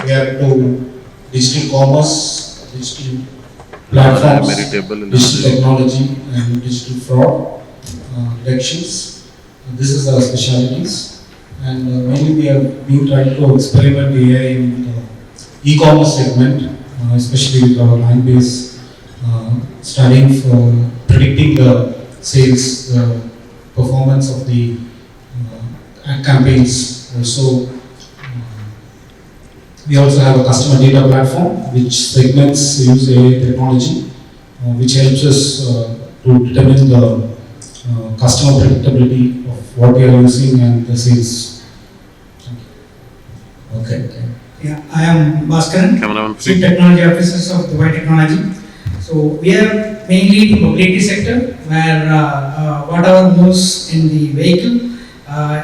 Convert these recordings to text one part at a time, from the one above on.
we are into digital commerce, digital platforms, digital technology, and digital fraud detections. This is our specialties, and mainly we have been trying to experiment AI in the e-commerce segment, especially with our line base, studying for predicting the sales, performance of the ad campaigns. We also have a customer data platform which segments use AI technology, which helps us to determine the customer predictability of what we are using and the sales. Okay. Yeah, I am Bhaskaran, Chief Technology Officer of Dubai Technology. So we are mainly the mobility sector, where whatever moves in the vehicle,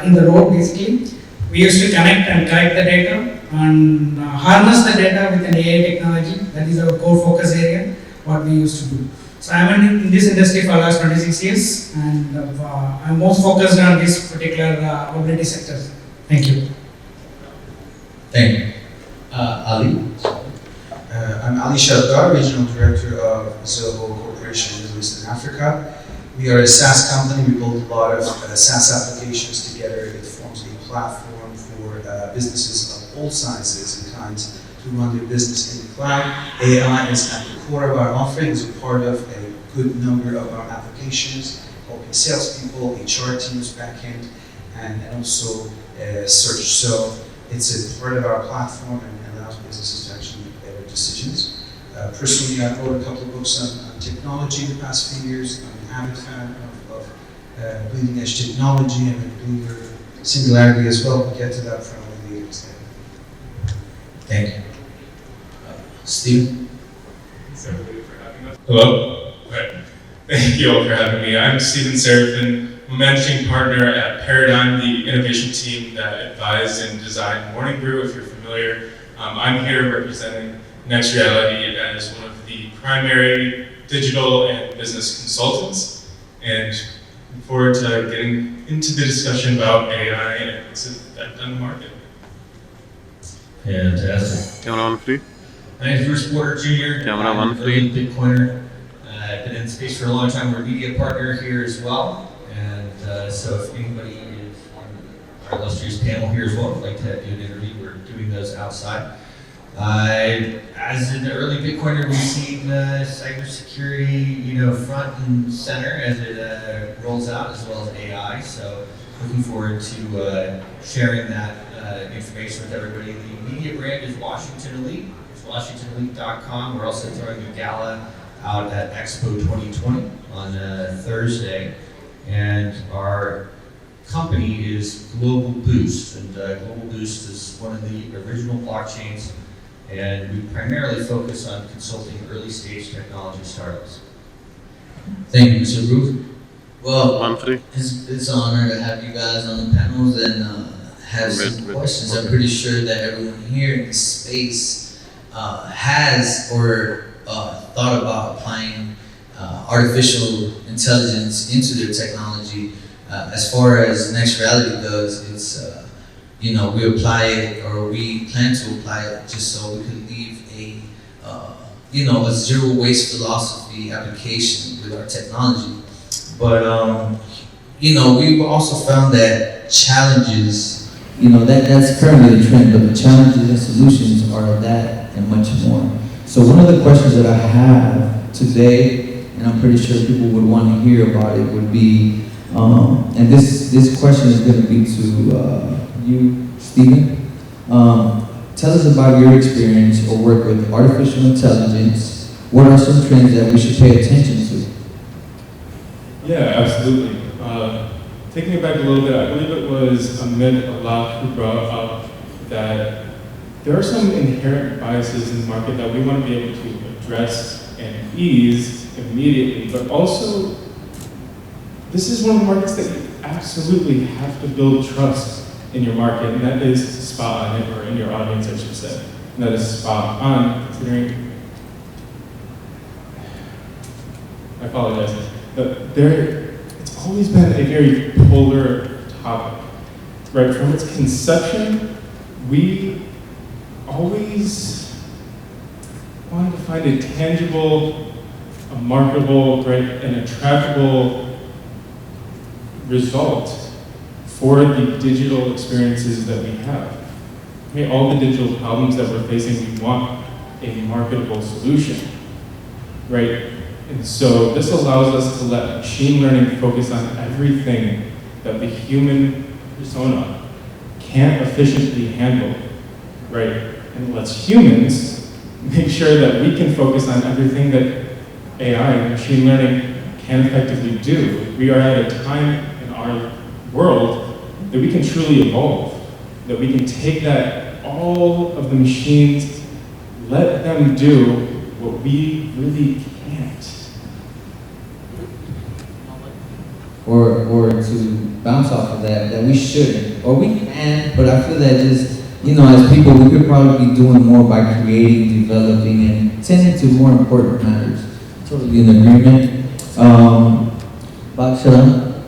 in the road basically, we used to connect and collect the data and harness the data with an AI technology. That is our core focus area, what we used to do. So I am in this industry for the last 26 years, and I'm most focused on this particular mobility sector. Thank you. Thank you. Ali? I'm Ali Shaddar, Regional Director of Zoho Corporation Middle East and Africa. We are a SaaS company. We build a lot of SaaS applications together. It forms a platform for businesses of all sizes and kinds to run their business in the cloud. AI is at the core of our offering, is a part of a good number of our applications, helping salespeople, HR teams, backend, and also search. So it's a part of our platform and allows businesses to actually make better decisions. Personally, I've wrote a couple of books on technology in the past few years. I'm an avid fan of bleeding edge technology and a believer in singularity as well. We'll get to that probably later today. Thank you. Steve? Thanks everybody for having us. Hello? Okay. Thank you all for having me. I'm Steven Serafin. I'm a managing partner at Paradigm, the innovation team that advised and designed Morning Brew, if you're familiar. I'm here representing Next Reality as one of the primary digital and business consultants, and look forward to getting into the discussion about AI and its effect on the market. Fantastic. Camera one free. My name is Bruce Porter Jr. Camera one I'm free. an early Bitcoiner. I've been in the space for a long time. We're a media partner here as well. And so if anybody is on our illustrious panel here as well would like to do an interview, we're doing those outside. As an early Bitcoiner, we've seen cybersecurity, front and center as it rolls out, as well as AI. So looking forward to sharing that information with everybody. The media brand is Washington Elite. It's WashingtonElite.com. We're also throwing a gala out at Expo 2020 on Thursday. And our company is Global Boost. And Global Boost is one of the original blockchains. And we primarily focus on consulting early stage technology startups. Thank you, Mr. Ruth. Well, it's an honor to have you guys on the panels and have some questions. I'm pretty sure that everyone here in this space has or thought about applying artificial intelligence into their technology. As far as Next Reality goes, it's we apply it, or we plan to apply it, just so we could leave a zero waste philosophy application with our technology. But we've also found that challenges, that's currently the trend, but the challenges and solutions are that and much more. So one of the questions that I have today, and I'm pretty sure people would want to hear about it, would be, and this question is going to be to you, Stephen. Tell us about your experience or work with artificial intelligence. What are some trends that we should pay attention to? Yeah, absolutely. Taking it back a little bit, I believe it was Ahmed Allah who brought up that there are some inherent biases in the market that we want to be able to address and ease immediately, but also this is one of the markets that you absolutely have to build trust in your market, and that is spot on, or in your audience, I should say. And that is spot on, considering, I apologize, but it's always been a very polar topic, right? From its conception, we always wanting to find a tangible, a marketable, right, and a trackable result for the digital experiences that we have. Okay, all the digital problems that we're facing, we want a marketable solution, right? And so this allows us to let machine learning focus on everything that the human persona can't efficiently handle, right? And it lets humans make sure that we can focus on everything that AI and machine learning can effectively do. We are at a time in our world that we can truly evolve, that we can take that, all of the machines, let them do what we really can't. Or to bounce off of that we shouldn't, or we can, but I feel that just, as people, we could probably be doing more by creating, developing, and tending to more important matters. Totally in agreement. Baksharan,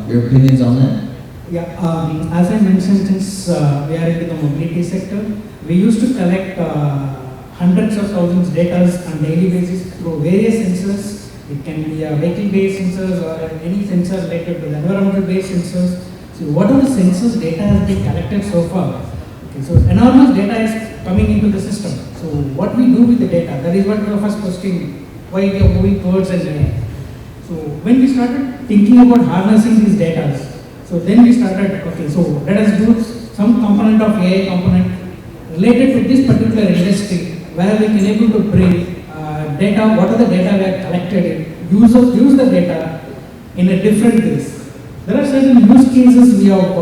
your opinions on that? Yeah, as I mentioned, since we are into the mobility sector, we used to collect hundreds of thousands of data on daily basis through various sensors. It can be vehicle-based sensors or any sensor related to the environmental-based sensors. So what are the sensors data has been collected so far? Okay, so enormous data is coming into the system. So what we do with the data, that is what the first question, why we are moving towards an AI. So when we started thinking about harnessing these data, so then we started, okay, so let us do some component of AI component related to this particular industry where we can able to bring data, what are the data we have collected, use the data in a different ways. There are certain use cases we have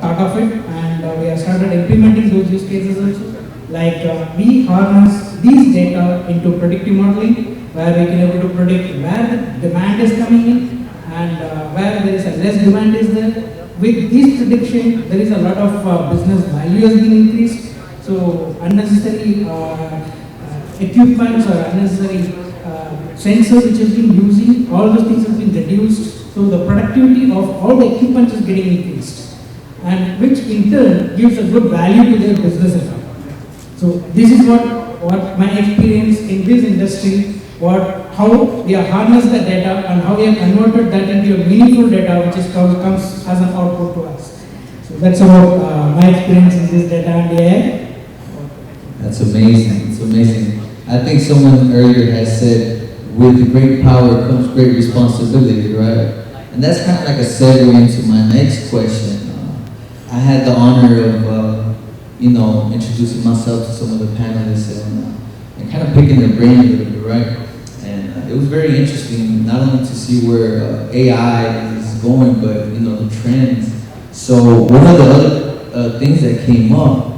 thought of it, and we have started implementing those use cases also. Like we harness these data into predictive modeling, where we can able to predict where the demand is coming in and where there is a less demand is there. With this prediction, there is a lot of business value has been increased. So unnecessary equipments or unnecessary sensors which has been using, all those things have been reduced. So the productivity of all the equipment is getting increased, and which in turn gives a good value to their business account. So this is what my experience in this industry, how we have harnessed the data and how we have converted that into a meaningful data which comes as an output to us. So that's about my experience in this data and AI. That's amazing. It's amazing. I think someone earlier has said, with great power comes great responsibility, right? And that's kind of like a segue into my next question. I had the honor of, introducing myself to some of the panelists and kind of picking their brain a little bit, right? And it was very interesting, not only to see where AI is going, but the trends. So one of the other things that came up,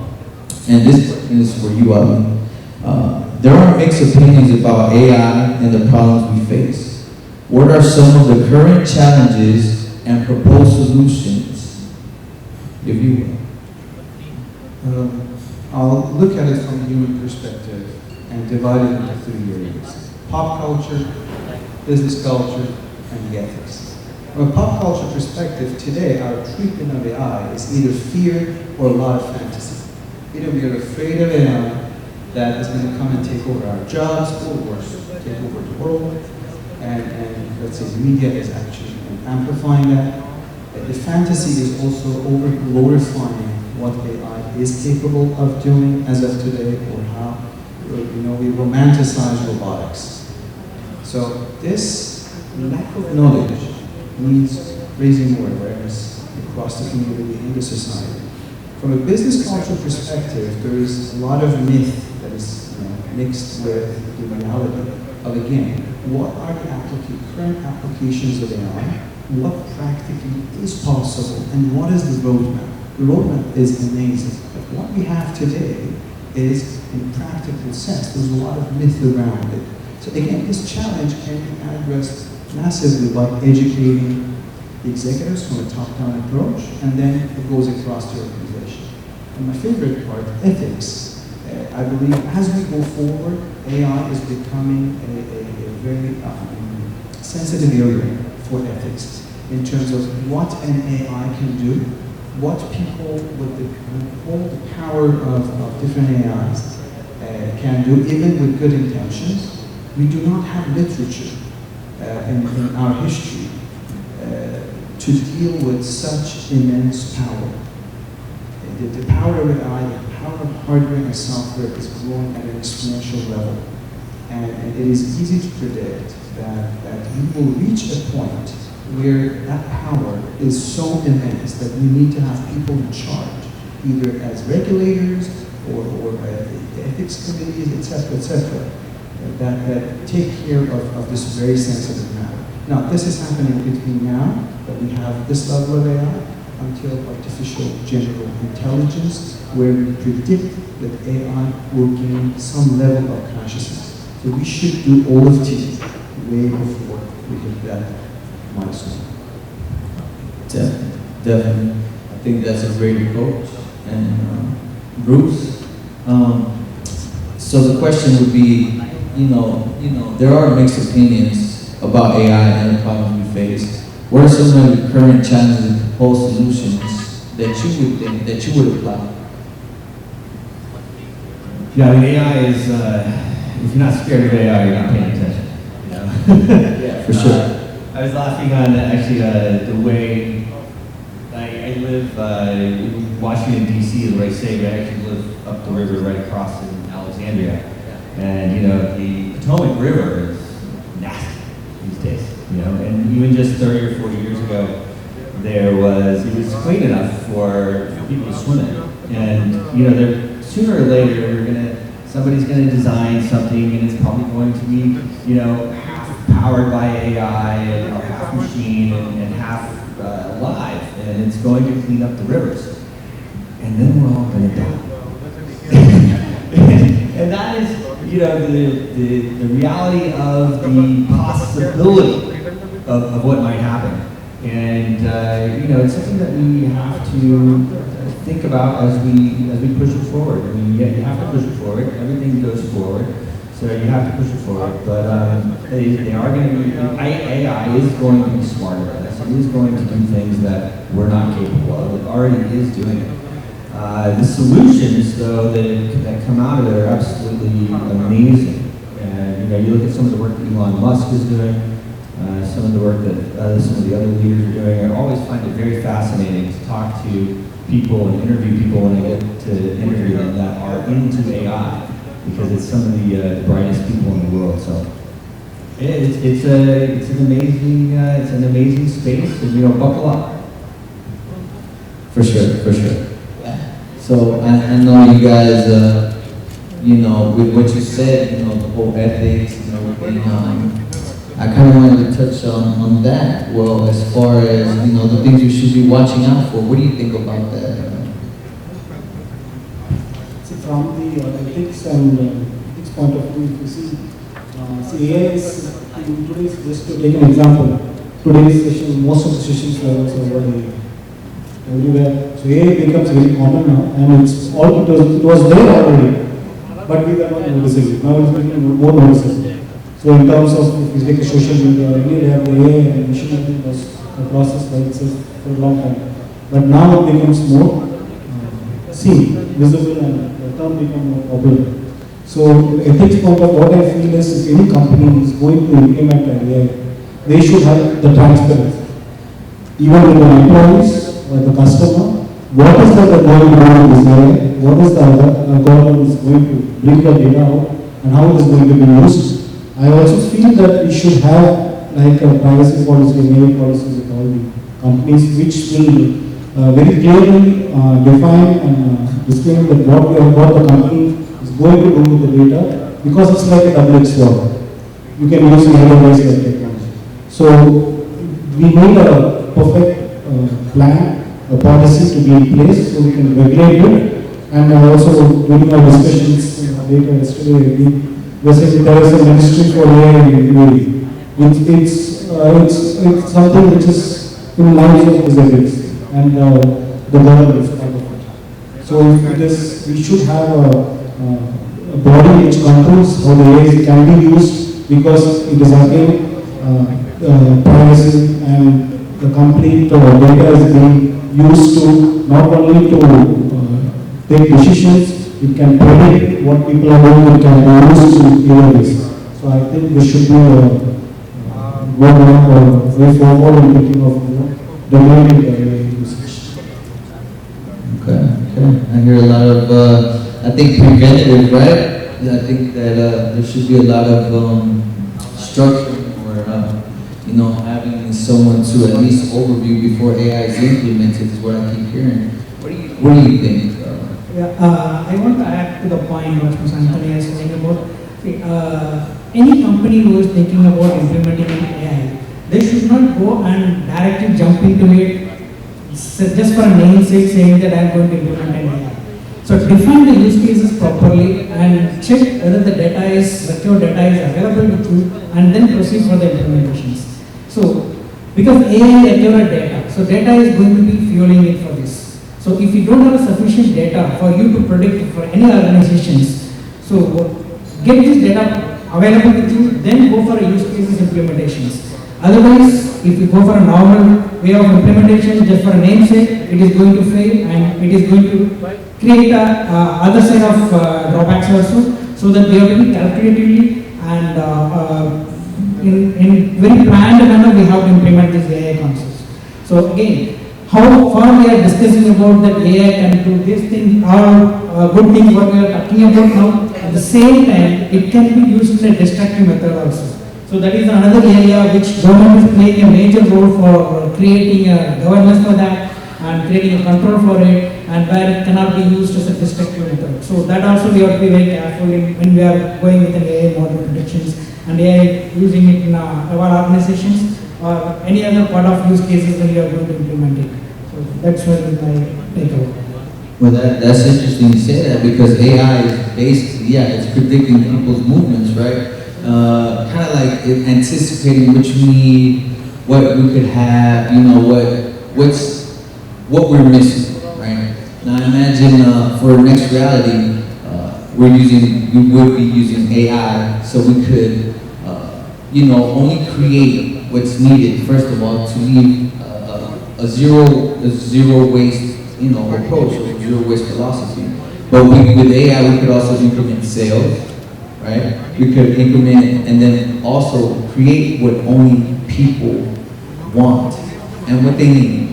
and this is for you, Ali. There are mixed opinions about AI and the problems we face. What are some of the current challenges and proposed solutions, if you will? I'll look at it from a human perspective and divide it into three areas: pop culture, business culture, and the ethics. From a pop culture perspective, today our treatment of AI is either fear or a lot of fantasy. Either we are afraid of AI that is going to come and take over our jobs, or worse, take over the world, and let's say the media is actually amplifying that. The fantasy is also over-glorifying what AI is capable of doing as of today, or how we romanticize robotics. So this lack of knowledge needs raising more awareness across the community and the society. From a business culture perspective, there is a lot of myth that is mixed with the reality of, again, what are the current applications of AI, what practically is possible, and what is the roadmap. The roadmap is amazing, but what we have today is, in practical sense, there's a lot of myth around it. So again, this challenge can be addressed massively by educating the executives from a top-down approach, and then it goes across the organization. And my favorite part, ethics. I believe as we go forward, AI is becoming a very sensitive area for ethics in terms of what an AI can do what people with all the power of different AIs can do, even with good intentions. We do not have literature in our history to deal with such immense power. The power of AI, the power of hardware and software is growing at an exponential level. And it is easy to predict that we will reach a point where that power is so immense that we need to have people in charge, either as regulators or ethics committees, etc., that take care of this very sensitive matter. Now, this is happening between now that we have this level of AI until artificial general intelligence, where we predict that AI will gain some level of consciousness. So we should do all of these way before we hit that milestone. Definitely. I think that's a great approach. And Bruce, so the question would be, there are mixed opinions about AI and the problems we face. What are some of the current challenges and proposed solutions that you would apply? Yeah, I mean, AI is, if you're not scared of AI, you're not paying attention. Yeah, for sure. I was laughing on actually the way I live in Washington, D.C. is where I say, but I actually live up the river right across in Alexandria. And, the Potomac River is nasty these days, and even just 30 or 40 years ago, it was clean enough for people to swim in. And, sooner or later, somebody's gonna design something, and it's probably going to be, half powered by AI, or half machine, and half live, and it's going to clean up the rivers. And then we're all gonna die. And that is, the reality of the possibility of what might happen. And it's something that we have to think about as we push it forward. I mean, yeah, you have to push it forward. Everything goes forward, so you have to push it forward. But they are going to be. AI is going to be smarter than us. It is going to do things that we're not capable of. It already is doing it. The solutions, though, that come out of it are absolutely amazing. And you look at some of the work that Elon Musk is doing, some of the work that some of the other leaders are doing. I always find it very fascinating to talk to people and interview people when I get to interview them that are into AI, because it's some of the brightest people in the world. So it's an amazing space, and buckle up. For sure. So I know you guys, with what you said, the whole ethics and everything, I kind of wanted to touch on that. Well, as far as, the things you should be watching out for, what do you think about that? So from the ethics and ethics point of view, if you see, AI is, in today's, just to take an example, today's session, most of the sessions were also over everywhere. So AI becomes very common now, and it was there already, but we were not noticing it. Now it's becoming more noticeable. So in terms of, if you take a social media, earlier they have the AI and machine learning was a process by itself for a long time. But now it becomes more seen, visible, and the term becomes more popular. So ethics point of what I feel is, if any company is going to implement an AI, they should have the transparency. Even with the employees or the customer, what is the going to do with this AI? What is the government is going to bring the data out, and how it is going to be used? I also feel that we should have like a privacy policy and AI policies with all the companies, which will very clearly define and disclaim that what the company is going to do with the data, because it's like a double-edged sword. You can use it otherwise like technology. So we need a perfect plan, a policy to be in place so we can regulate it. And also during our discussions later yesterday, basically, there is a ministry for AI in UAE. It's something which is in line with this ethics, and the government is part of it. So it is, we should have a body which controls how the AI can be used, because it is again privacy and the complete data is being used to not only to take decisions, it can predict what people are doing, it can be used in clear ways. So I think this should be a way forward in thinking of domain usage. Okay. I hear a lot of, I think preventative, right? I think that there should be a lot of structure or, having someone to at least overview before AI is implemented is what I keep hearing. What do you think? I want to add to the point what Mr. Anthony is saying about any company who is thinking about implementing AI, they should not go and directly jump into it just for a namesake saying that I am going to implement an AI. So define the use cases properly and check whether the secure data is available with you and then proceed for the implementations. So, because AI is accurate data, so data is going to be fueling it for this. So if you don't have sufficient data for you to predict for any organizations, so get this data available with you, then go for a use cases implementations. Otherwise, if you go for a normal way of implementation just for a namesake, it is going to fail and it is going to create a other side of drawbacks also, so that we have to be calculatively and in very planned manner we have to implement these AI concepts. So again, how far we are discussing about that AI can do this thing, all good things what we are talking about now, at the same time it can be used in a destructive method also. So that is another area which government is playing a major role for creating a governance for that and creating a control for it, and where it cannot be used as a destructive method. So that also we have to be very careful when we are going with an AI model predictions and AI using it in our organizations or any other part of use cases when we are going to implement it. So that's what is my takeaway. Well, that's interesting you say that, because AI is basically, it's predicting people's movements, right? Kind of like anticipating which we need, what we could have, what we're missing, right? Now imagine for next reality, we would be using AI, so we could, only create what's needed. First of all, to leave a zero waste, approach, or zero waste philosophy. But with AI, we could also implement sales, right? We could implement and then also create what only people want and what they need.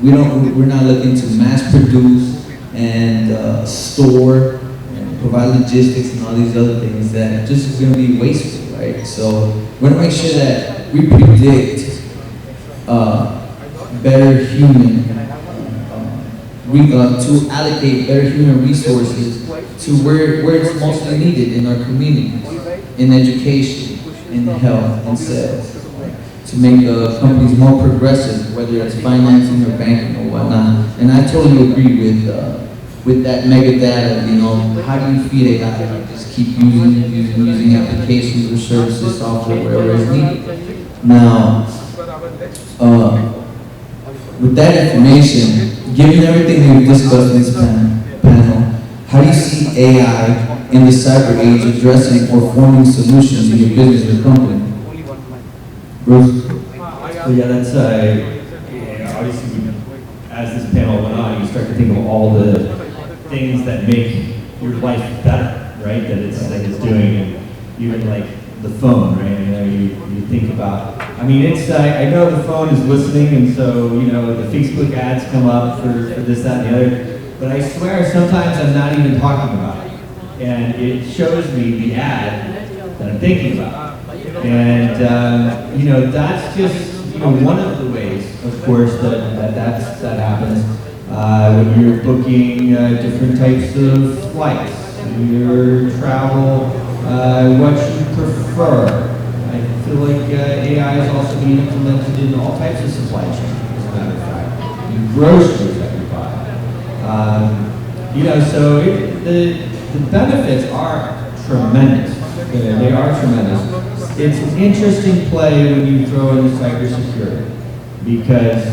We're not looking to mass produce and store and provide logistics and all these other things that just is going to be wasteful, right? So we want to make sure that we predict better human, to allocate better human resources to where it's mostly needed in our communities, in education, in health, and sales. To make companies more progressive, whether it's financing or banking or whatnot. And I totally agree with that mega data. How do you feed AI? Just keep using applications or services, software, wherever is needed. Now, with that information, given everything we've discussed in this panel, how do you see AI in the cyber age addressing or forming solutions in your business or company? Bruce? So that's obviously, as this panel went on, you start to think of all the things that make your life better, right? That it's doing, and even like the phone, right? You think about. I know the phone is listening, and so the Facebook ads come up for this, that, and the other. But I swear, sometimes I'm not even talking about it, and it shows me the ad that I'm thinking about. And that's just one of the ways, of course, that happens when you're booking different types of flights, your travel, what you prefer. I feel like AI is also being implemented in all types of supply chains, as a matter of fact, in groceries that we buy. So the benefits are tremendous. They are tremendous. It's an interesting play when you throw in cybersecurity, because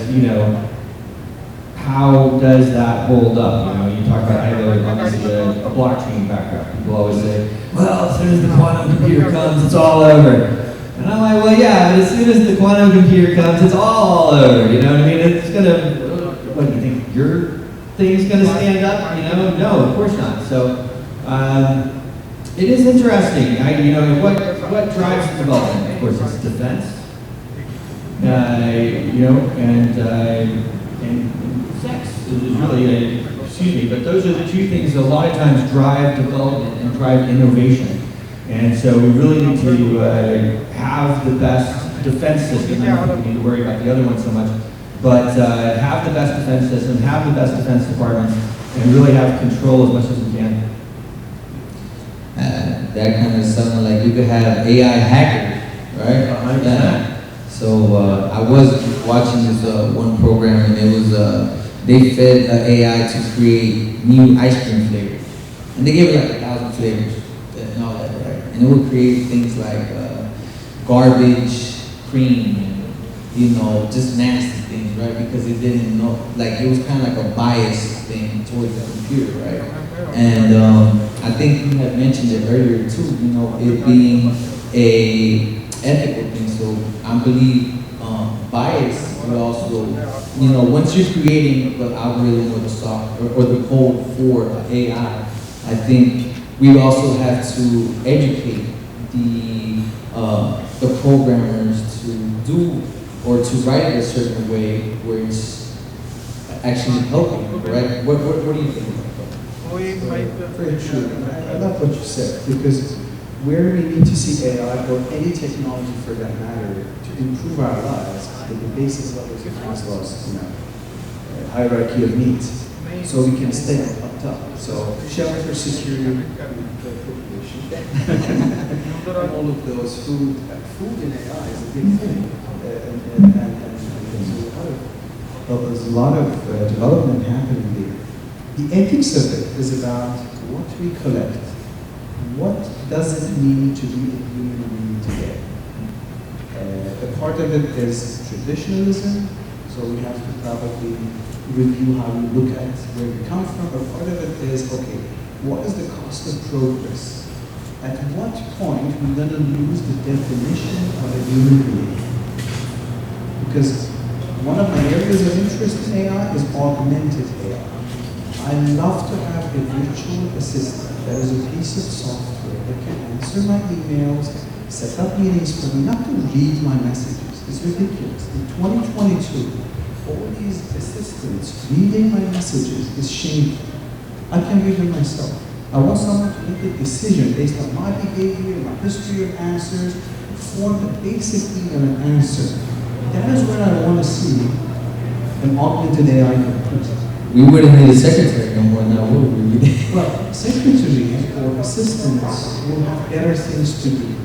how does that hold up? You talk about obviously a blockchain background. People always say, well, as soon as the quantum computer comes, it's all over. And And I'm like, well, yeah, but as soon as the quantum computer comes, it's all over, you know what I mean? It's gonna, what, do you think your thing's gonna stand up, you know? No, of course not. So, it is interesting, what drives development? Of course, it's defense, and sex is really, but those are the two things that a lot of times drive development and drive innovation. And so we really need to have the best defense system. I don't think we need to worry about the other one so much, but have the best defense system, have the best defense department, and really have control as much as we can. That kind of sounded like you could have AI hackers, right? Yeah. So I was watching this one program, and it was they fed AI to create new ice cream flavors, and they gave it like 1,000 flavors and all that, right? And it would create things like garbage cream, and just nasty things, right? Because it didn't know, like it was kind of like a bias thing towards the computer, right? And I think you had mentioned it earlier too, it being a ethical thing. So I believe bias would also, once you're creating the algorithm or the software or the code for AI, I think we also have to educate the programmers to do or to write it a certain way where it's actually helping, right? What do you think about that? Very true. I love what you said, because where we need to see AI or any technology for that matter to improve our lives, the basic levels of Maslow's hierarchy of needs, so we can stay up top. So shelter, security, population, and all of those food in AI is a big thing, and there's a lot of development happening there. The ethics of it is about what we collect. What does it mean to be a human being today? A part of it is traditionalism, so we have to probably review how we look at where we come from. A part of it is, okay, what is the cost of progress? At what point we're going to lose the definition of a human being? Because one of my areas of interest in AI is augmented AI. I love to have a virtual assistant that is a piece of software that can answer my emails, set up meetings for me, not to read my messages. It's ridiculous. In 2022, all these assistants reading my messages is shameful. I can read them myself. I want someone to make a decision based on my behavior, my history of answers, form a basic email and answer. That is where I want to see an augmented AI complete. We wouldn't need a secretary no more now, would we? Well, secretaries or assistants will have better things to do.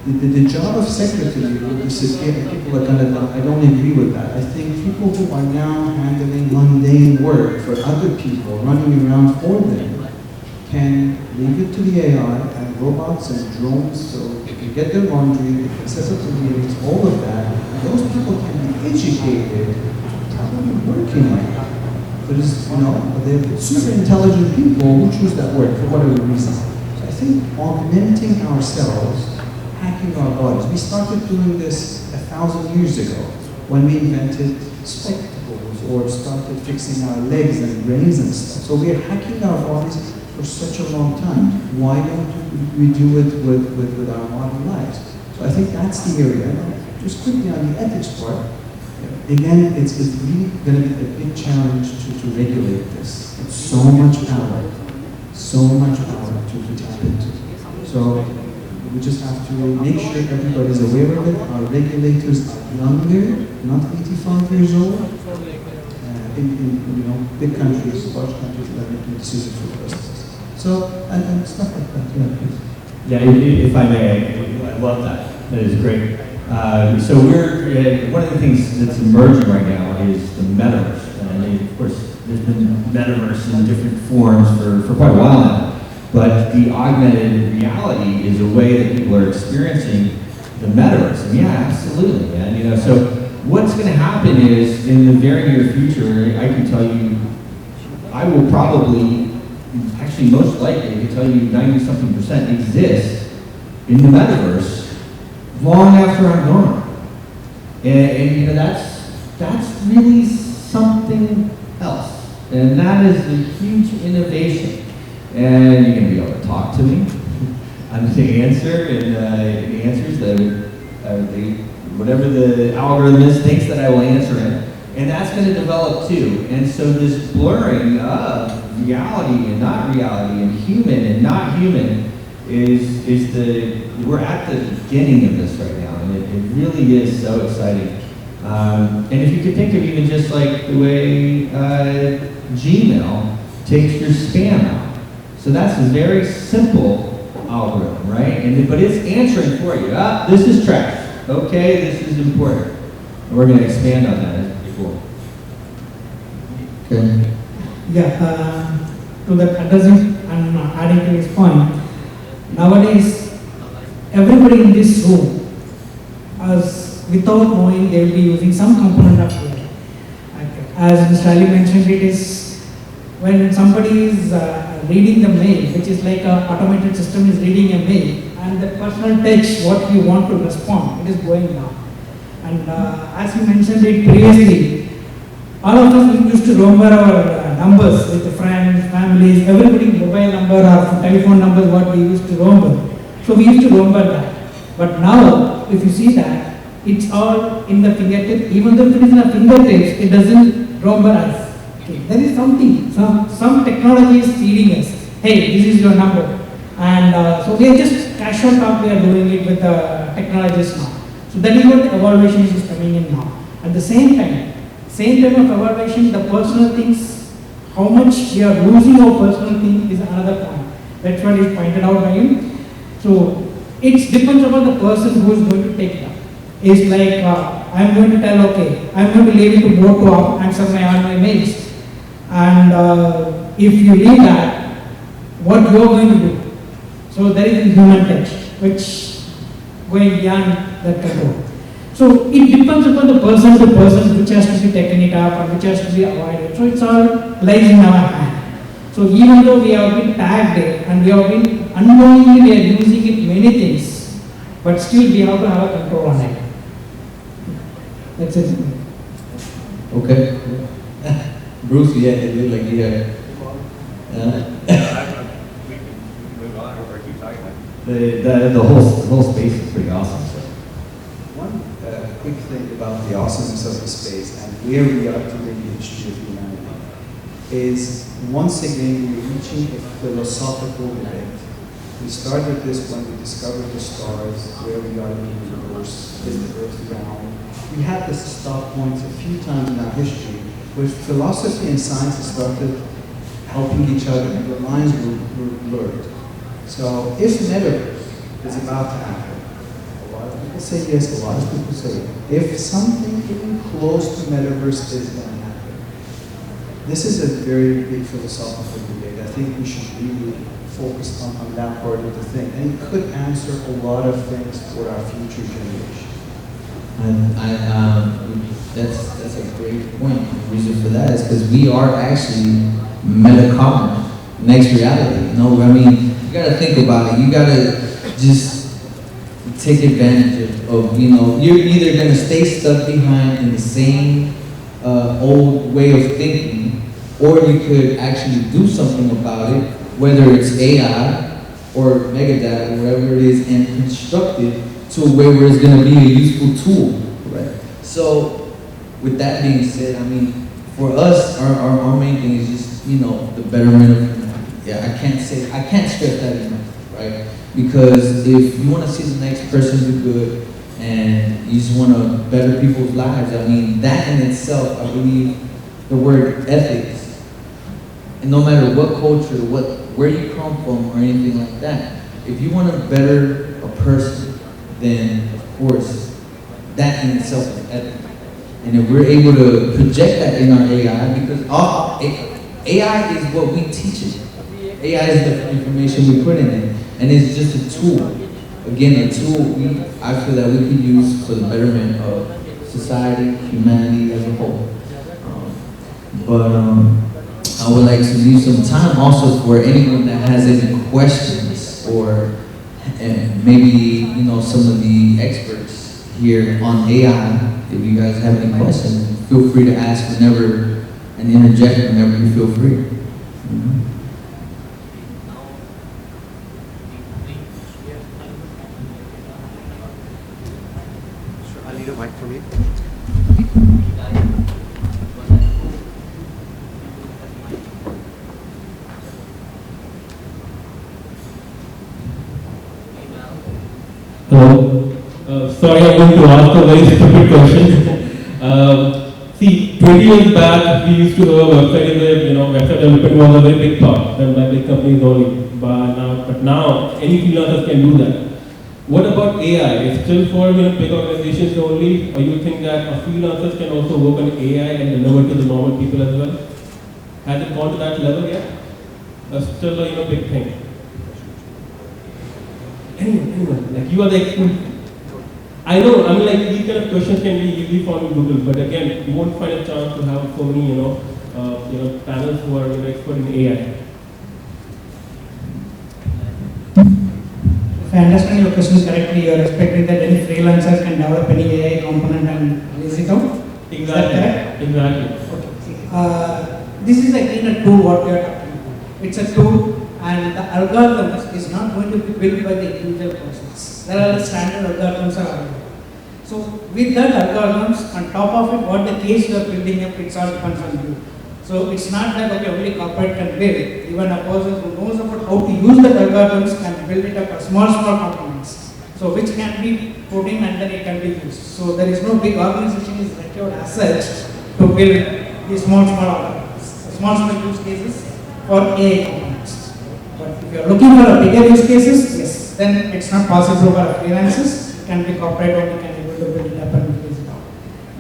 The job of secretary will disappear, and people are going to, I don't agree with that. I think people who are now handling mundane work for other people, running around for them, can leave it to the AI and robots and drones, so they can get their laundry, they can set up the meetings, all of that. And those people can be educated. Working on it. There's, they're super intelligent people who choose that work for whatever reason. So I think augmenting ourselves, hacking our bodies. We started doing this 1,000 years ago when we invented spectacles or started fixing our legs and brains and stuff. So we are hacking our bodies for such a long time. Why don't we do it with our modern lives? So I think that's the area. Just quickly on the ethics part. Again, it's really going to be a big challenge to regulate this. It's so much power to tap into. So we just have to make sure everybody's aware of it. Our regulators are younger, not 85 years old. In big countries, large countries that are making decisions for the rest. So, and stuff like that. Yeah, please. Yeah, if I may, I love that. That is great. So we're, one of the things that's emerging right now is the metaverse. And of course, there's been metaverse in different forms for quite a while now. But the augmented reality is a way that people are experiencing the metaverse. And yeah, absolutely, man. So what's going to happen is, in the very near future, I can tell you, I will probably, actually most likely, I can tell you 90-something% exist in the metaverse long after I'm gone. And you know, that's really something else. And that is a huge innovation. And you're going to be able to talk to me. I'm going to answer, and the answers whatever the algorithm is thinks that I will answer it. And that's going to develop too. And so this blurring of reality and not reality and human and not human we're at the beginning of this right now. And it really is so exciting. And if you could think of even just like the way Gmail takes your spam out. So that's a very simple algorithm, right? But it's answering for you. This is trash. Okay, this is important. And we're going to expand on that as before. Okay. Yeah, to that addressing and adding to his point, nowadays everybody in this room, without knowing, they will be using some component of AI. As Mr. Ali mentioned, it is when somebody is reading the mail, which is like an automated system is reading a mail, and the personal text what you want to respond, it is going down. And as you mentioned it previously, all of us used to remember our numbers with the friends, families, everybody mobile number or telephone numbers what we used to remember. So we used to remember that. But now, if you see that, it's all in the fingertip. Even though if it is in the fingertips, it doesn't remember us. Okay. There is something, some technology is feeding us. Hey, this is your number. And so we are just casual talk we are doing it with the technologies now. So that is what the evaluation is coming in now. At the same time of evaluation, the personal things, how much we are losing our personal thing is another point. That's what is pointed out by him. So it depends upon the person who is going to take it up. It's like I'm going to tell, okay, I'm going to leave it to board to answer all my mails. And if you leave that, what you are going to do? So there is a human touch, which going beyond that control. So it depends upon the person to person which has to be taken it up and which has to be avoided. So it's all lies in our hand. So even though we have been tagged it and we have been unknowingly we are using it many things, but still we have to have a control on it. That's it. Okay. Bruce, yeah, it looked like you had. The whole space is pretty awesome. So. One quick thing about the awesomeness of the space and where we are today in the history of humanity is once again we're reaching a philosophical debate. We started this when we discovered the stars, where we are in the universe, is the Earth round. We had this stop points a few times in our history where philosophy and science started helping each other and the lines were blurred. So if metaverse is about to happen, a lot of people say yes, a lot of people say no. If something even close to metaverse is going to happen, this is a very big philosophical debate. I think we should really focus on that part of the thing. And it could answer a lot of things for our future generation. And that's a great point. The reason for that is because we are actually metacognitive, next reality. No, I mean, you gotta think about it. You gotta just take advantage of you're either gonna stay stuck behind in the same old way of thinking, or you could actually do something about it, whether it's AI or megadata or whatever it is, and construct it to a way where it's gonna be a useful tool, right? So, with that being said, I mean, for us, our main thing is just the betterment of humanity. Yeah, I can't stress that enough, right? Because if you want to see the next person do good and you just want to better people's lives, I mean, that in itself, I believe the word ethics, and no matter what culture, where you come from or anything like that, if you want to better a person, then of course, that in itself is ethics. And if we're able to project that in our AI, because AI is what we teach it. AI is the information we put in it, and it's just a tool. Again, a tool I feel that we can use for the betterment of society, humanity as a whole. I would like to leave some time also for anyone that has any questions or and maybe, you know, some of the experts here on AI, if you guys have any questions, feel free to ask whenever and interject whenever you feel free. I need a mic for me. Hello. Sorry, I'm going to ask a very stupid question. See, 20 years back, we used to have a website where, you know, website development was a very big part, done by big companies only. But now, any freelancers can do that. What about AI? It's still for, you know, big organizations only, or you think that freelancers can also work on AI and deliver to the normal people as well? Has it gone to that level yet? That's still a, you know, big thing. Anyone, like you are the expert. I know, I mean, like these kind of questions can be easily found in Google, but again, you won't find a chance to have so many, panels who are, expert in AI. If I understand your questions correctly, you are expecting that any freelancers can develop any AI component and release it out? Exactly. Is that correct? Exactly. Okay. This is again a tool what we are talking about. It's a tool, and the algorithm is not going to be built by the individual persons. There are standard algorithms are available. So with that algorithms, on top of it, what the case you are building up, it's all depends on you. So it's not that okay, only corporate can build. Even a person who knows about how to use the algorithms can build it up as small components. So which can be put in and then it can be used. So there is no big organization is required as such to build these small use cases for AI components. But if you are looking for a bigger use cases, yes, then it's not possible for freelancers. It can be corporate only can able to build it up and release it out.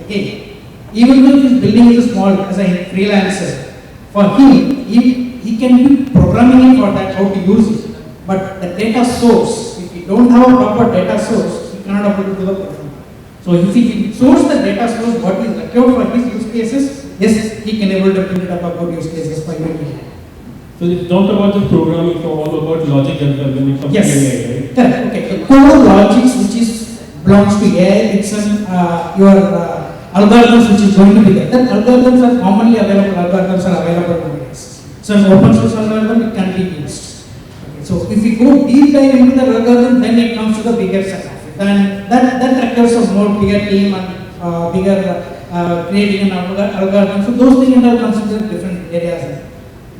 Again, even though his building is small as a freelancer, for him, he can be programming for that how to use it. But the data source, if you don't have a proper data source, you cannot able to do the programming. So if he source the data source, what is required for his use cases, yes, he can able to build it up about use cases for you. So it's not about the programming, it's all about logic as well when it comes to AI, right? Correct. Okay. The core logics which is belongs to AI, it's your algorithms which is going to be there. That algorithms are commonly available. Algorithms are available nowadays. So an open source algorithm it can be used. Okay. So if we go deep dive into the algorithm, then it comes to the bigger set of it. And that requires a more bigger team and bigger creating an algorithm. So those things are considered different areas.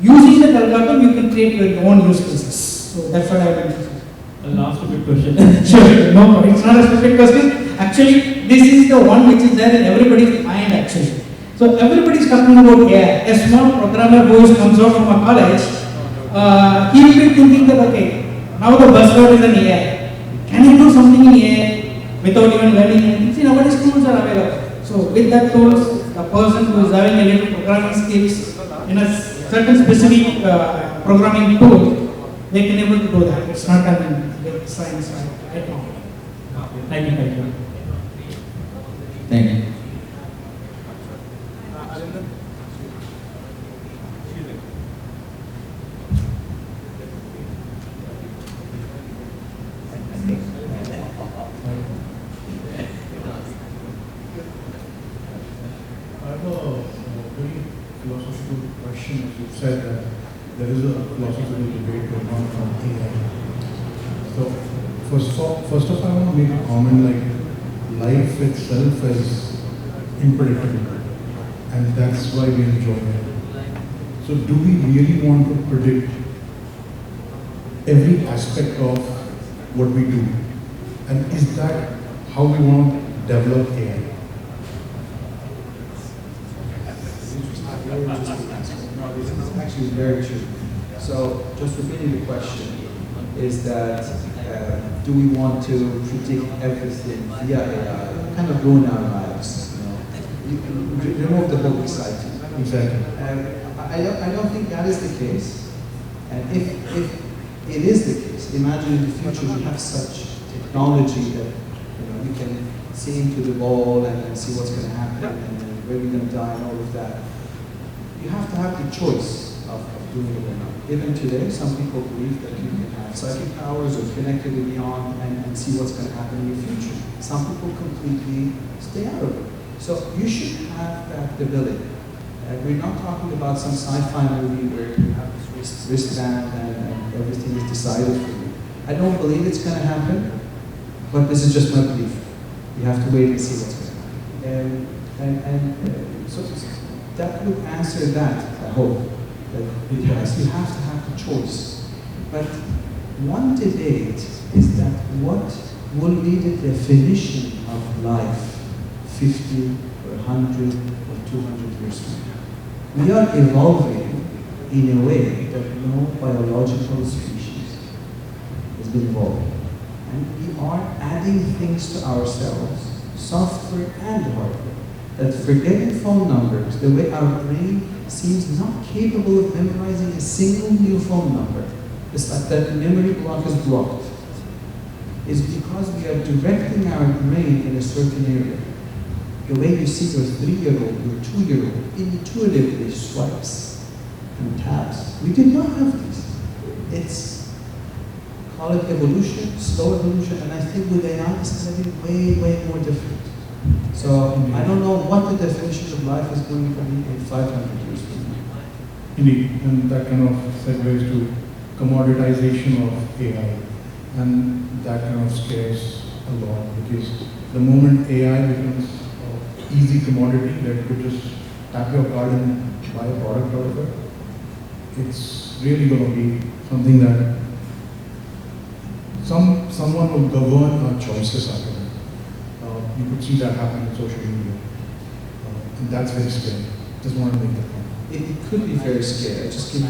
Using that algorithm, you can create your own use cases. So that's what I will do. A last stupid question. Sure, no, it's not a stupid question. Actually, this is the one which is there in everybody's mind actually. So everybody is talking about AI. A small programmer who comes out from a college, he will be thinking that okay, now the buzzword is an AI. Can you do something in AI without even learning anything? See, nowadays tools are available. So with that tools, the person who is having a little programming skills in a certain specific programming tool, they can able to do that. It's not an science right now. Thank you. Thank you. I have a very philosophical question. As you said that there is a philosophical debate going on AI. So, first of all, I want to make a comment like life itself is unpredictable, and that's why we enjoy it. So, do we really want to predict every aspect of what we do? And is that how we want to develop AI? No, this is actually very true. So, just repeating the question, is that do we want to predict everything via AI? Kind of ruin our lives, you remove the whole excitement. Exactly. I don't think that is the case. And if it is the case, imagine in the future we have such technology that we can see into the ball and see what's going to happen and where we're going to die and all of that. You have to have the choice of doing it or not. Even today, some people believe that you can have psychic powers or connect to the beyond and see what's going to happen in your future. Some people completely stay out of it. So you should have that ability. We're not talking about some sci-fi movie where you have this wristband and everything is decided for you. I don't believe it's going to happen, but this is just my belief. You have to wait and see what's going to happen. So that would answer that, I hope. That you have to have the choice. But one debate is that what will be the definition of life 50 or 100 or 200 years from now? We are evolving in a way that no biological species has been evolving. And we are adding things to ourselves, software and hardware, that forgetting phone numbers, the way our brain seems not capable of memorizing a single new phone number, it's like that memory block is blocked, is because we are directing our brain in a certain area. The way you see your 3-year-old, your 2-year-old, intuitively swipes and taps. We did not have this. It's, call it evolution, slow evolution, and I think with AI it's going to be way, way more different. So I don't know what the definition of life is going to be in 500 years from now. Indeed, and that kind of segues to commoditization of AI, and that kind of scares a lot, because the moment AI becomes an easy commodity that you could just tap your card and buy a product out of it, it's really going to be something that someone will govern our choices after that. You could see that happen in social media, and that's very scary. Just want to make that point. It could be very scary. Just give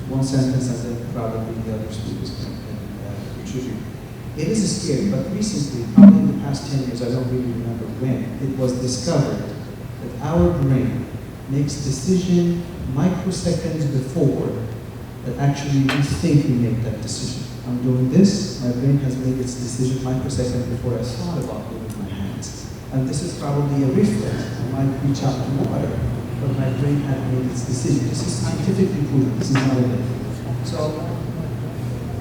one sentence and then probably the other speakers can contribute. It is scary, but recently, probably in the past 10 years, I don't really remember when, it was discovered that our brain makes decision microseconds before that actually we think we make that decision. I'm doing this, my brain has made its decision microseconds before I thought about moving my hands. And this is probably a reflex. I might reach out to water, but my brain had made its decision. This is scientifically proven. This is not a myth. So,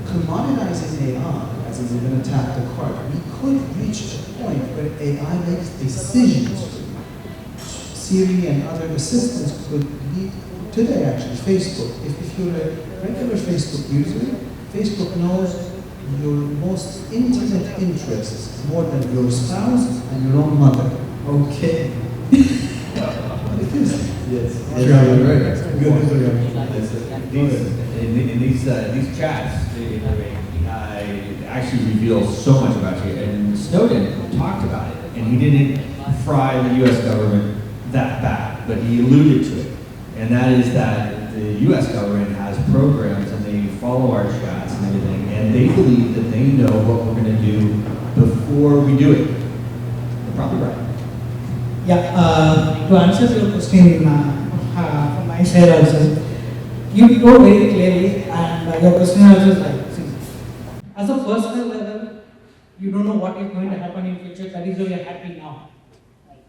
commoditizing AI, as in we're going to tap the card, we could reach a point where AI makes decisions for you. Siri and other assistants could lead, today actually, Facebook. If you're a regular Facebook user, Facebook knows your most intimate interests more than your spouse and your own mother. Okay. It is. Yes. In these chats, it actually reveals so much about you. And Snowden talked about it, and he didn't fry the U.S. government that bad, but he alluded to it. And that is that the U.S. government has programs, and they follow our chats and everything, and they believe that they know what we're going to do before we do it. They're probably right. Yeah, to answer your question from my side also, you told very clearly, and your question also is right. See, as a personal level, you don't know what is going to happen in future. That is why you are happy now. Right?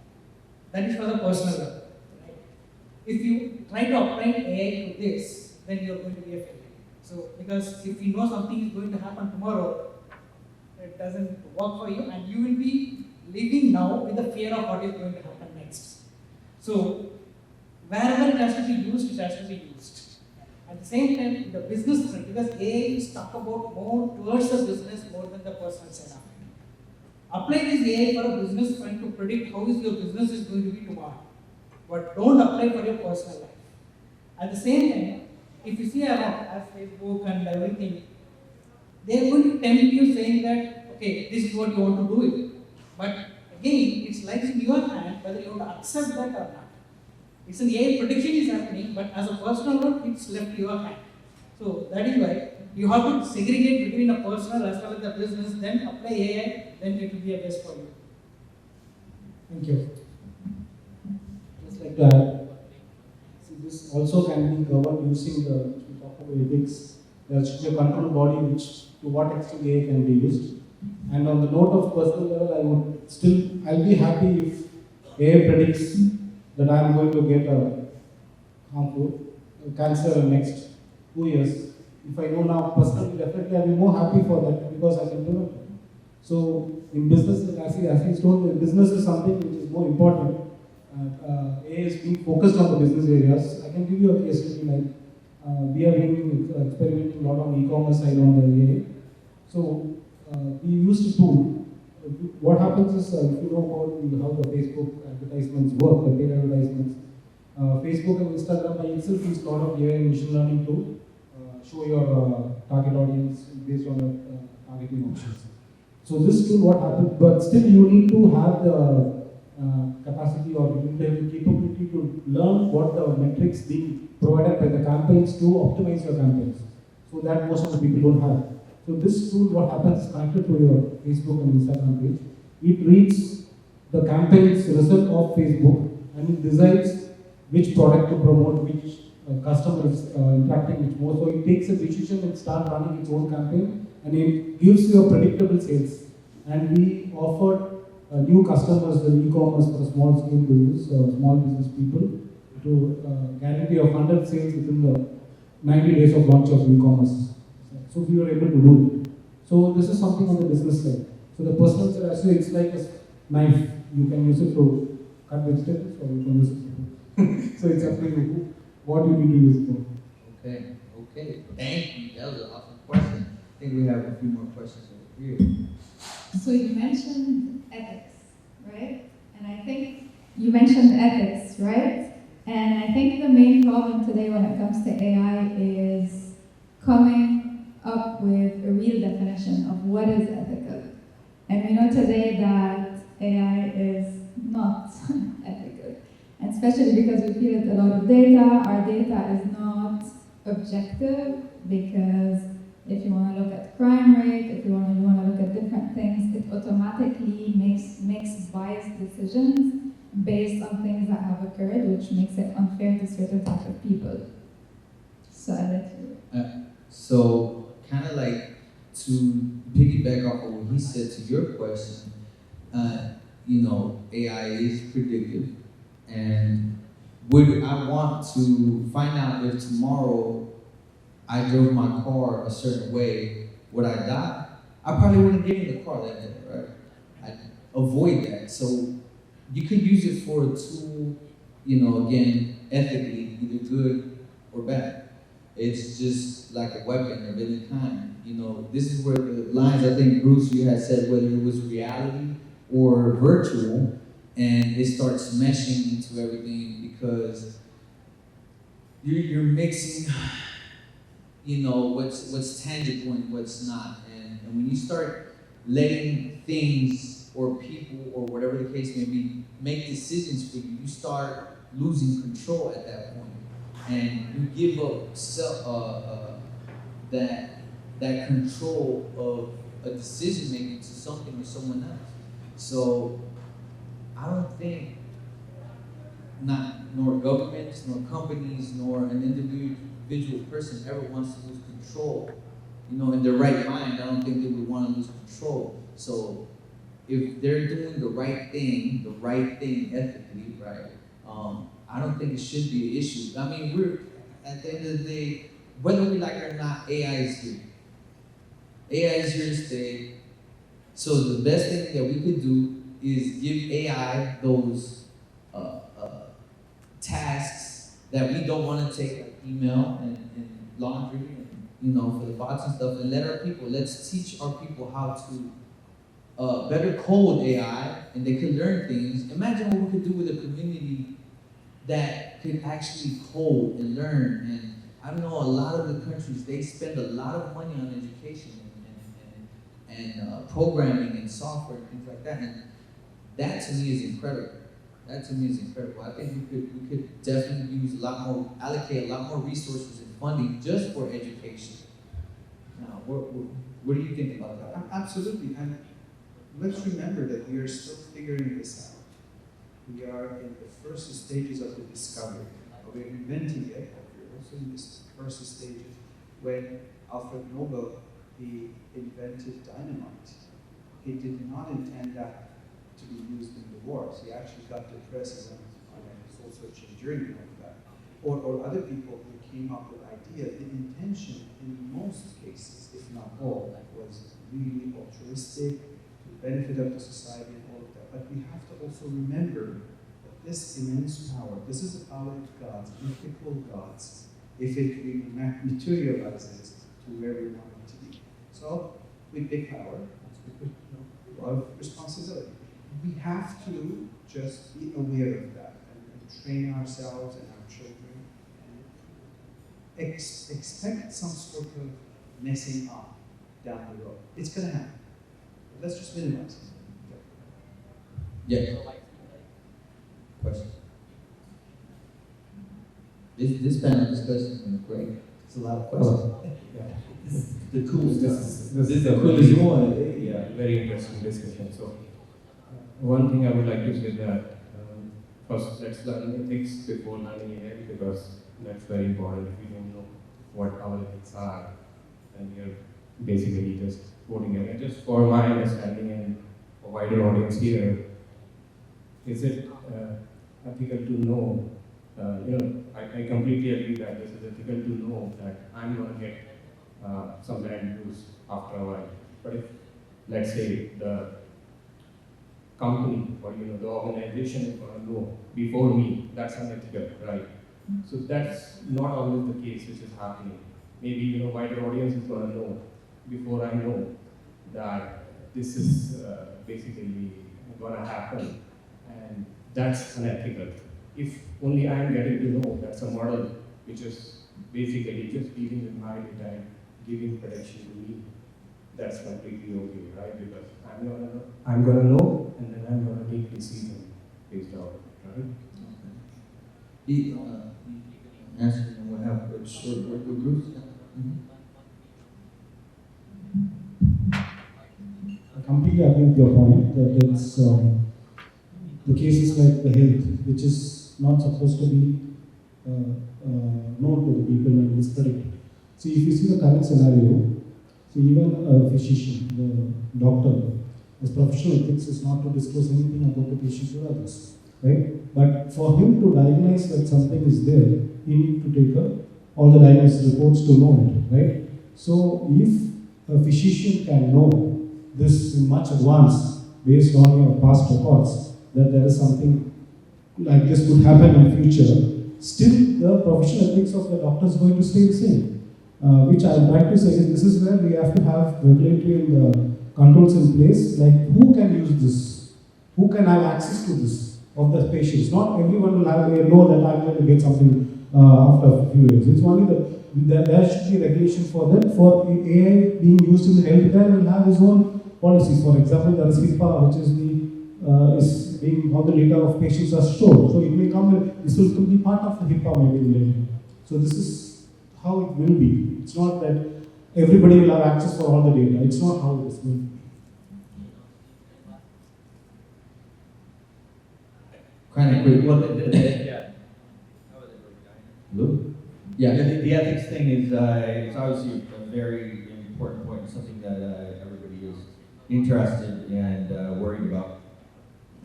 That is for the personal level. Right? If you try to apply AI to this, then you are going to be a failure. So, because if you know something is going to happen tomorrow, it doesn't work for you, and you will be living now with the fear of what is going to happen next. So, wherever it has to be used, it has to be used. At the same time, the business front, because AI is talk about more towards the business more than the personal side of it. Apply this AI for a business front to predict how is your business is going to be tomorrow. But don't apply for your personal life. At the same time, if you see around as Facebook and everything, they are going to tempt you saying that, okay, this is what you want to do it. But again, it's like in your hand whether you want to accept that or not. It's an AI prediction is happening, but as a personal one, it's left to your hand. So that is why you have to segregate between a personal as well as the business, then apply AI, then it will be a best for you. Thank you. Just like to add, see, this also can be governed using the, we talk about ethics, there should be a control body which to what extent AI can be used. And on the note of personal level, I'll be happy if AI predicts that I am going to get a harmful. cancer next 2 years, if I know now personally, definitely I'll be more happy for that because I can do it. So in business, as he told, business is something which is more important. AI is being focused on the business areas. I can give you a case study like we are been experimenting a lot on e-commerce side on the AI. So we used a tool. What happens is, if you know about how the Facebook advertisements work, the paid advertisements, Facebook and Instagram by itself use a lot of AI and machine learning to show your target audience based on the targeting options. So this tool, what happens, but still you need to have the capacity or you need to have the capability to learn what the metrics being provided by the campaigns to optimize your campaigns. So that most of the people don't have. So this tool, what happens is connected to your Facebook and Instagram page. It reads the campaign's result of Facebook and it decides which product to promote, which customer is interacting with more. So it takes a decision and starts running its own campaign and it gives you a predictable sales. And we offered new customers the e-commerce for small scale business, small business people to guarantee of 100 sales within the 90 days of launch of e-commerce. So we were able to do it. So this is something on the business side. So the personal side, actually it's like a knife. You can use it to cut vegetables or you can use it to so it's up to you what you need to use it for. Okay. Thank you. That was an awesome question. I think we have a few more questions over here. So you mentioned ethics, right? And I think you mentioned ethics, right? And I think the main problem today when it comes to AI is coming up with a real definition of what is ethical. And we know today that AI is not ethical. And especially because we feed it a lot of data, our data is not objective because if you want to look at crime rate, if you want to look at different things, it automatically makes biased decisions based on things that have occurred, which makes it unfair to certain type of people. So I let you. So kind of like to piggyback off of what he said to your question, AI is predictive, and would I want to find out if tomorrow I drove my car a certain way, would I die? I probably wouldn't get in the car that day, right? I'd avoid that. So you could use it for a tool, again, ethically, either good or bad. It's just like a weapon of any kind. This is where the lines, I think, Bruce, you had said, whether it was reality or virtual, and it starts meshing into everything because you're mixing what's tangible and what's not. And when you start letting things or people or whatever the case may be make decisions for you, you start losing control at that point. And you give up that control of a decision making to something or someone else. So I don't think nor governments, nor companies, nor an individual person ever wants to lose control. In their right mind, I don't think they would want to lose control. So if they're doing the right thing ethically, right, I don't think it should be an issue. I mean, we're, at the end of the day, whether we like it or not, AI is here. AI is here to stay. So the best thing that we could do is give AI those tasks that we don't want to take, like email and laundry and for the bots and stuff, and let's teach our people how to better code AI, and they can learn things. Imagine what we could do with a community that could actually code and learn. And I know a lot of the countries, they spend a lot of money on education and programming and software and things like that. And that to me is incredible. I think we could definitely allocate a lot more resources and funding just for education. Now, what do you think about that? Absolutely, and let's remember that we are still figuring this out. We are in the first stages of the discovery. We're inventing it, but we're also in the first stages. When Alfred Nobel, he invented dynamite, he did not intend that to be used in the wars. He actually got the press on a soul-searching journey of that. or other people who came up with ideas, the intention in most cases, if not all, was really altruistic, to the benefit of the society and all of that. But we have to also remember that this immense power, this is the power of gods, mythical gods, if it really materializes to where we want it to be. So, with big power, with a lot of responsibility. We have to just be aware of that and train ourselves and our children and expect some sort of messing up down the road. It's going to happen. But let's just minimize it. Yeah. Question. This panel discussion has been great. It's a lot of questions. The coolest. This is the coolest one. Yeah, very interesting discussion. So, one thing I would like to say that first, let's learn ethics before learning AI, because that's very important. If we don't know what our ethics are, and we are basically just quoting it. Just for my understanding and a wider audience here, is it ethical to know? I completely agree that this is ethical to know that I'm going to get some land use after a while. But if, let's say, the company or the organization is going to know before me, that's unethical, right? So that's not always the case which is happening. Maybe wider audience is going to know before I know that this is basically going to happen, and that's unethical. If only I am getting to know that's a model which is basically just dealing with my data and giving prediction to me, that's completely okay, right? Because I'm gonna know, and then I'm gonna take decision based on it, right? Okay. Answer, and we'll have a short break with Bruce. I completely agree with your point that it's the cases like the health, which is not supposed to be known to the people and miscredited. See, if you see the current scenario, so even a physician, the doctor, his professional ethics is not to disclose anything about the patient to others, right? But for him to diagnose that something is there, he needs to take all the diagnosis reports to know it, right? So if a physician can know this in much advance based on your past records, that there is something like this could happen in future, still the professional ethics of the doctor is going to stay the same. Which I am trying to say is this is where we have to have regulatory and controls in place, like who can use this, who can have access to this of the patients. Not everyone will have know that I'm going to get something after a few years. It's only that there should be regulation for that. For AI being used in healthcare, will have its own policies. For example, there is HIPAA, which is is being how the data of patients are stored. So it may come. This will be part of the HIPAA maybe later. So this is how it will be. It's not that everybody will have access for all the data. It's not how it is going to be. Kind of quick. Yeah. Hello? Yeah. The ethics thing is it's obviously a very important point, and something that everybody is interested and worried about.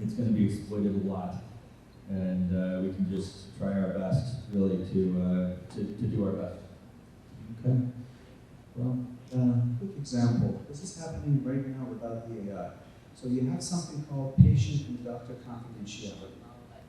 It's going to be exploited a lot, and we can just try our best, really, to do our best. Okay. Well, quick example. This is happening right now without the AI. So you have something called patient and doctor confidentiality.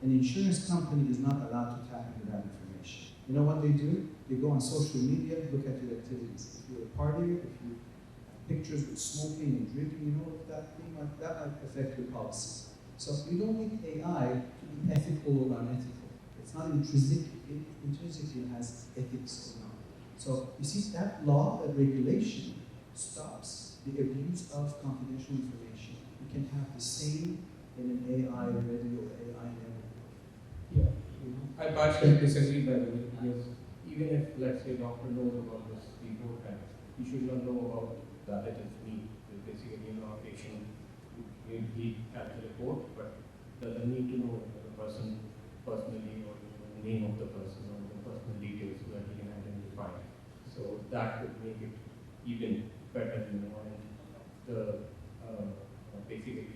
An insurance company is not allowed to tap into that information. You know what they do? They go on social media, look at your activities. If you're a partier, if you have pictures with smoking and drinking, that might affect your policy. So you don't need AI to be ethical or unethical. It's not intrinsically has ethics or not. So you see that law, that regulation stops the abuse of confidential information. You can have the same in an AI ready or AI network. Yeah, I partially disagree by the way, because even if, let's say, doctor knows about this beforehand, he should not know about that it is me. Basically, a patient, he has the report, but doesn't need to know the person personally or the name of the person or the personal details so that he can identify. So that would make it even better, and the basically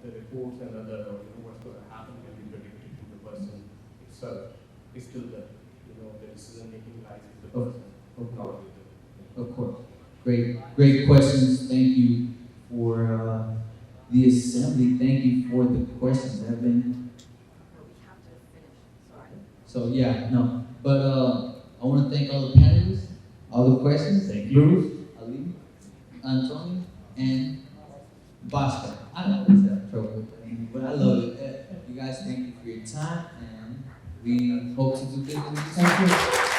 the reports and other what's going to happen can be predicted to the person itself. Is still the the decision making lies with the person, not with the. Of course. Great questions. Thank you for the assembly. Thank you for the questions that have been. So yeah, no. But I want to thank all the panelists, all the questions. Thank you. Bruce, Ali, Antonio, and Boston. I don't always have trouble with that, but I love it. You guys, thank you for your time, and we hope to do good things. Thank you.